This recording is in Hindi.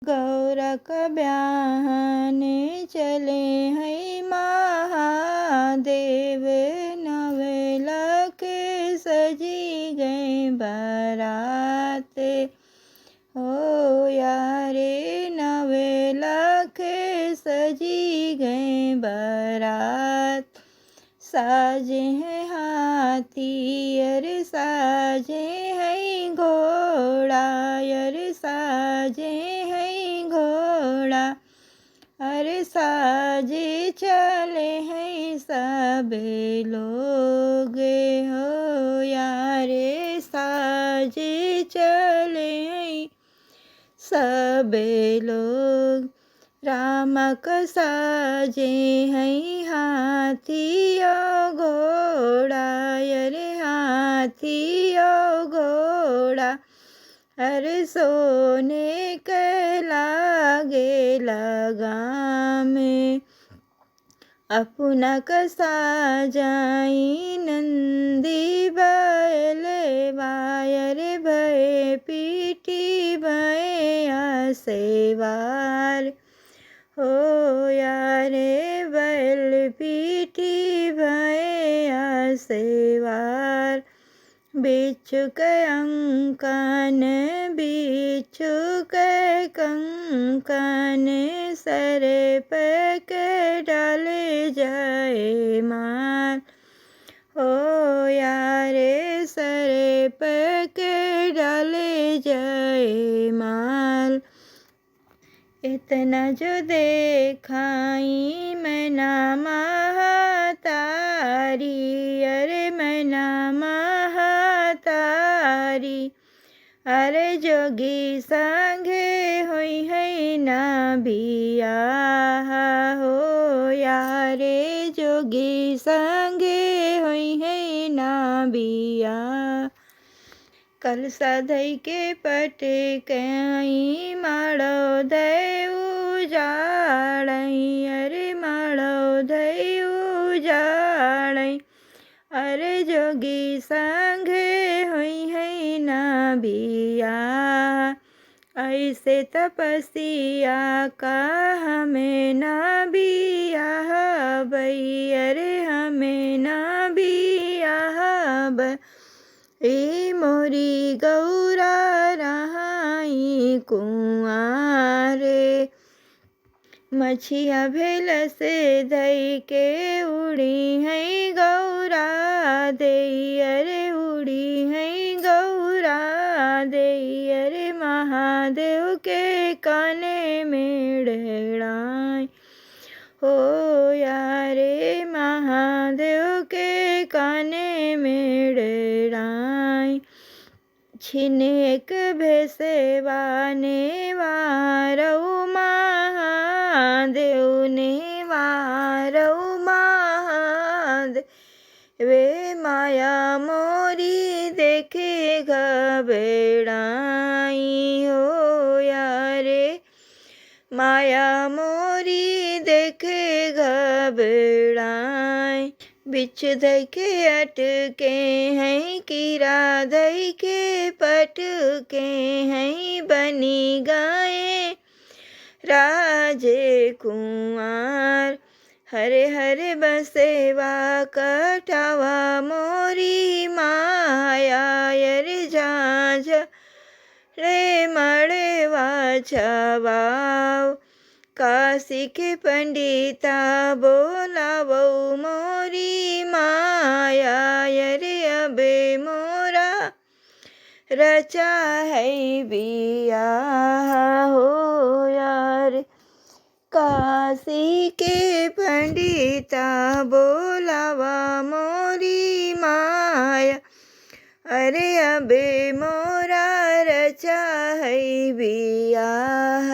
गौरा का ब्याहने चले हैं महादेव, नवलख सजी गए बारात। हो यारे नवलख सजी गए बारात। साजे हैं हाथी अरे साजे हैं घोड़ा, अरे साजे हैं घोड़ा, अरे साजे चले हैं सब लोग। हो यारे साजे चले हैं सब लोग। राम का साजे हैं हाथी और घोड़ा, अरे हाथी और घोड़ा, अरे सोने के लागे लगाम। अपना का साजाई नंदी बैल वायर भय पीठी भय आसेवार। हो यारे बैल पीठी भय आसेवार। बिच्छू के अंकन बिच्छू के कंकन, सर पे के डाले जाए मार। हो यारे सर पे के डाले जाए माल। इतना जो देखाई मैना महातारी, अरे मैना महातारी, अरे जोगी संगे होई है ना बियाह। हो यारे जोगी संगे होई है ना बियाह। कलसा धई के पट कई माड़ो दय उजाड़ई, अरे माड़ो दय उजाड़ई, अरे जोगी संगे होई है ना बियाह। ऐसे तपस्या का हमें ना बियाह बई, अरे हमें ना बियाह बई। मोरी गौरा रहाई कुआरे। मछिया भेल से धई के उड़ी है गौरा देई, अरे उड़ी है गौरा देई, अरे महादेव के काने में डेढ़ाई। हो यारे महादेव के काने में डेढ़ाई। छिन एक भेसेवा ने वारऊ महादेव ने वारऊ महादेव। वे माया मोरी देखे घबराई। हो यारे माया मोरी देखे घबराई। बिछ धई के अटके हैं कीरा धई के पटके हैं, बनी गाए राजे कुंवर। हरे हरे बसेवा कटावा मोरी माया, अरे झांझ रे मड़ेवा छवाव। काशी के पंडिता बोलावो मोरी माया, अरे अबे मोरा रचा है बियाह। हो यार काशी के पंडिता बोलावा मोरी माया, अरे अबे मोरा रचा है बियाह।